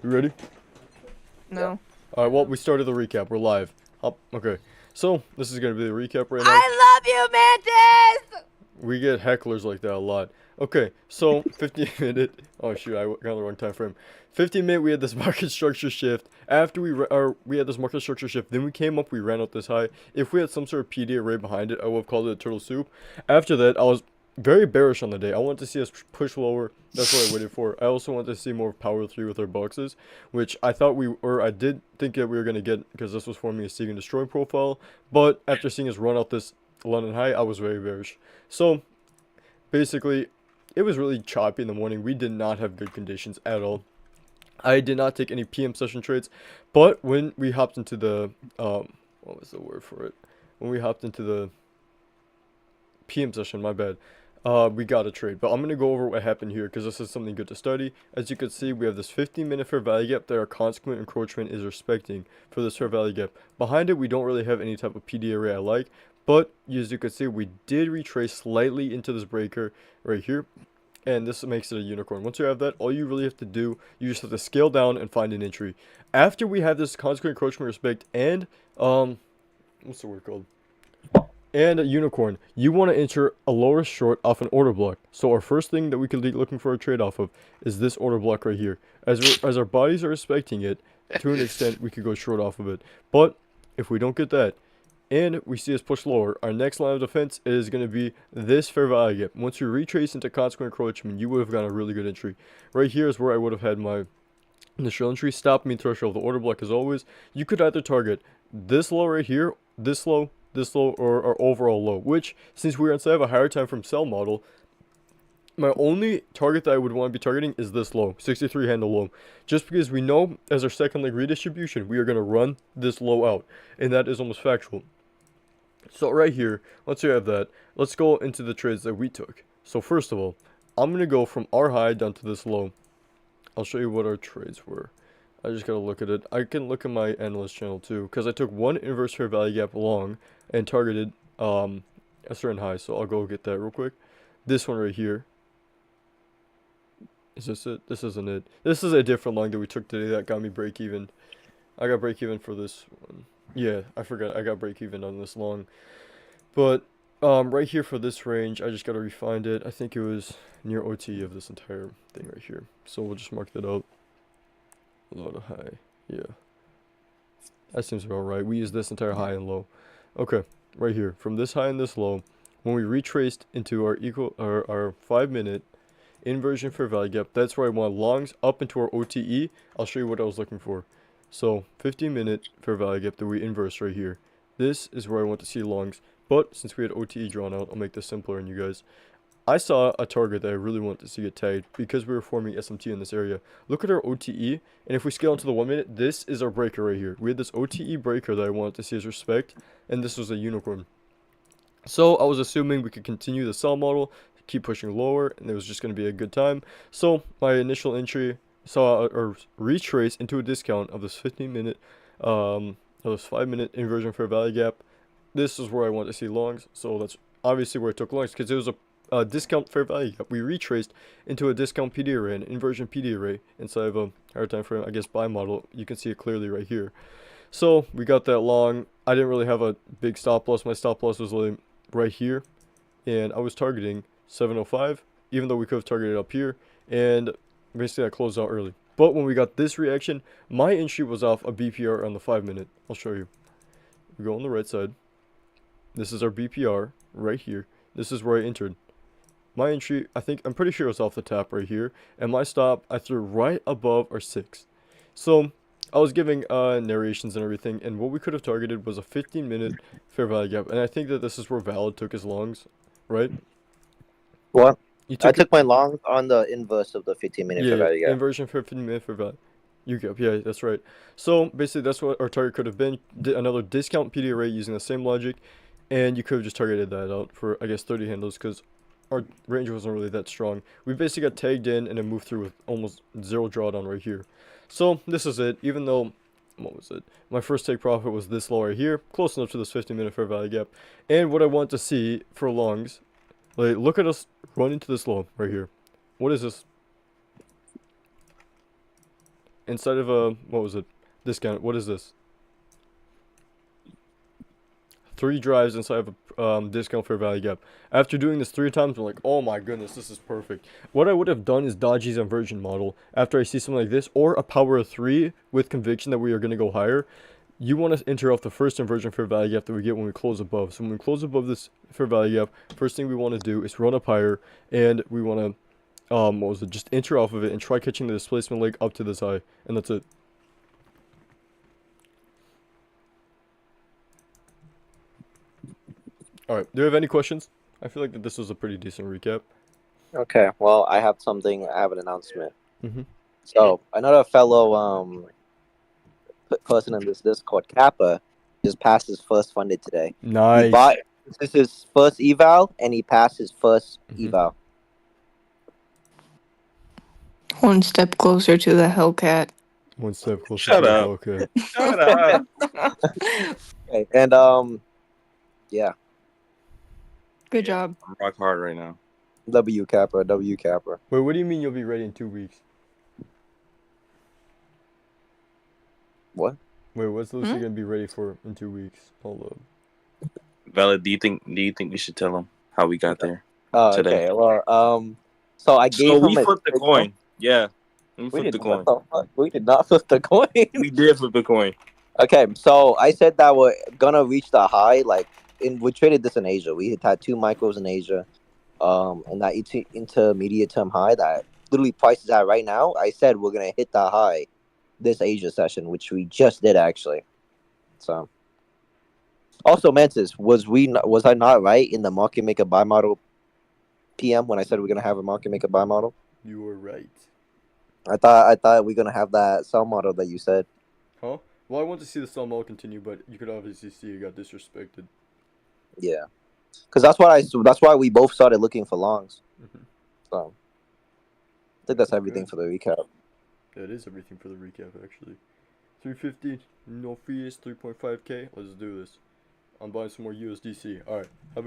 You ready? Yeah. No. Alright, well, we started the recap. We're live. Okay. So, this is going to be the recap right now. I love you, Mantas! We get hecklers like that a lot. Okay, so 15-minute. Oh shoot, I got the wrong time frame. 15-minute. We had this market structure shift. After we had this market structure shift, then we came up. We ran out this high. If we had some sort of PD array behind it, I would have called it a turtle soup. After that, I was very bearish on the day. I wanted to see us push lower. That's what I waited for. I also wanted to see more power 3 with our boxes, which I did think that we were gonna get because this was forming a seek and destroy profile. But after seeing us run out this London high, I was very bearish. So basically, it was really choppy in the morning. We did not have good conditions at all. I did not take any PM session trades, but when we hopped into the what was the word for it? When we hopped into the PM session, my bad. We got a trade, but I'm gonna go over what happened here because this is something good to study. As you can see, we have this 15-minute fair value gap that our consequent encroachment is respecting for this fair value gap. Behind it, we don't really have any type of PD array I like, but as you can see, we did retrace slightly into this breaker right here, and this makes it a unicorn. Once you have that, all you really have to do, you just have to scale down and find an entry. After we have this consequent encroachment respect and what's the word called? And a unicorn, you want to enter a lower short off an order block. So our first thing that we could be looking for a trade off of is this order block right here. As our bodies are respecting it, to an extent, we could go short off of it. But if we don't get that, and we see us push lower, our next line of defense is going to be this fair value gap. Once you retrace into consequent encroachment, you would have gotten a really good entry. Right here is where I would have had my initial entry. Stop mean threshold of the order block as always. You could either target this low right here, this low, or our overall low, which, since we're inside of a higher time from sell model, my only target that I would want to be targeting is this low, 63 handle low, just because we know as our second leg redistribution, we are going to run this low out, and that is almost factual. So right here, once you have that, let's go into the trades that we took. So first of all, I'm going to go from our high down to this low. I'll show you what our trades were. I just gotta look at it. I can look at my analyst channel too, because I took one inverse fair value gap long and targeted a certain high. So I'll go get that real quick. This one right here. Is this it? This isn't it. This is a different long that we took today that got me break even. I got break even for this one. Yeah, I forgot. I got break even on this long. But right here for this range, I just gotta refine it. I think it was near OT of this entire thing right here. So we'll just mark that out. A lot of high. Yeah. That seems about right. We use this entire high and low. Okay, right here. From this high and this low, when we retraced into our 5-minute inversion fair value gap, that's where I want longs up into our OTE. I'll show you what I was looking for. So 15-minute fair value gap that we inverse right here. This is where I want to see longs. But since we had OTE drawn out, I'll make this simpler on you guys. I saw a target that I really wanted to see get tagged because we were forming SMT in this area. Look at our OTE, and if we scale into the 1 minute, this is our breaker right here. We had this OTE breaker that I wanted to see as respect, and this was a unicorn. So I was assuming we could continue the sell model, keep pushing lower, and it was just going to be a good time. So my initial entry saw a retrace into a discount of this 15-minute, of this 5-minute inversion fair value gap. This is where I want to see longs, so that's obviously where I took longs because it was a discount fair value gap. We retraced into a discount PD array, an inversion PD array inside of a higher time frame, I guess, buy model. You can see it clearly right here. So we got that long. I didn't really have a big stop loss. My stop loss was really right here, and I was targeting 705, even though we could have targeted up here, and basically I closed out early. But when we got this reaction, my entry was off a BPR on the 5-minute. I'll show you. We go on the right side. This is our BPR right here. This is where I entered. My entry, I'm pretty sure it was off the top right here. And my stop, I threw right above our 6. So, I was giving narrations and everything. And what we could have targeted was a 15-minute fair value gap. And I think that this is where Valid took his longs, right? What? You I took took my long on the inverse of the 15-minute fair value gap. inversion for 15-minute fair value. UCAP, yeah, that's right. So, basically, that's what our target could have been. Another discount PD array using the same logic. And you could have just targeted that out for, I guess, 30 handles because our range wasn't really that strong. We basically got tagged in and then moved through with almost zero drawdown right here. So this is it. Even though, what was it? My first take profit was this low right here, close enough to this 15-minute fair value gap. And what I want to see for longs, like, look at us run into this low right here. What is this? inside of a, what was it? Discount. What is this? 3 drives inside of a discount fair value gap. After doing this 3 times, I'm like, oh my goodness, this is perfect. What I would have done is Dodgy's inversion model after I see something like this, or a power of 3 with conviction that we are going to go higher. You want to enter off the first inversion fair value gap that we get when we close above. So when we close above this fair value gap, first thing we want to do is run up higher, and we want to, just enter off of it and try catching the displacement leg up to this high, and that's it. Alright, do you have any questions? I feel like that this was a pretty decent recap. Okay, well, I have an announcement. Mm-hmm. So, another fellow person in this Discord, Kappa, just passed his first funded today. Nice. This is his first eval, and he passed his first eval. One step closer to the Hellcat. One step closer Shut to up. the Hellcat. Shut up. Okay, and yeah, Good job. I'm rock hard right now. W Kappa. Wait, what do you mean you'll be ready in 2 weeks? What? Wait, what's Lucy gonna be ready for in 2 weeks? Hold up. Bella, do you think we should tell him how we got there? Oh, Today. okay. Well, so I gave So him. we flipped the coin. Yeah, we We flipped did the coin. what the fuck? We did not flip the coin. We did flip the coin. Okay, so I said that we're gonna reach the high. Like, we traded this in Asia. We had 2 micros in Asia, and that intermediate term high that literally price is at right now. I said we're gonna hit that high this Asia session, which we just did actually. So, also Mantas, was I not right in the market maker buy model PM when I said we're gonna have a market maker buy model? You were right. I thought we're gonna have that sell model that you said. Huh? Well, I want to see the sell model continue, but you could obviously see it got disrespected. Yeah, because that's why we both started looking for longs. Mm-hmm. So, I think that's everything for the recap. That is everything for the recap, actually. 350, no fees, 3.5k. Let's do this. I'm buying some more USDC. Alright, have a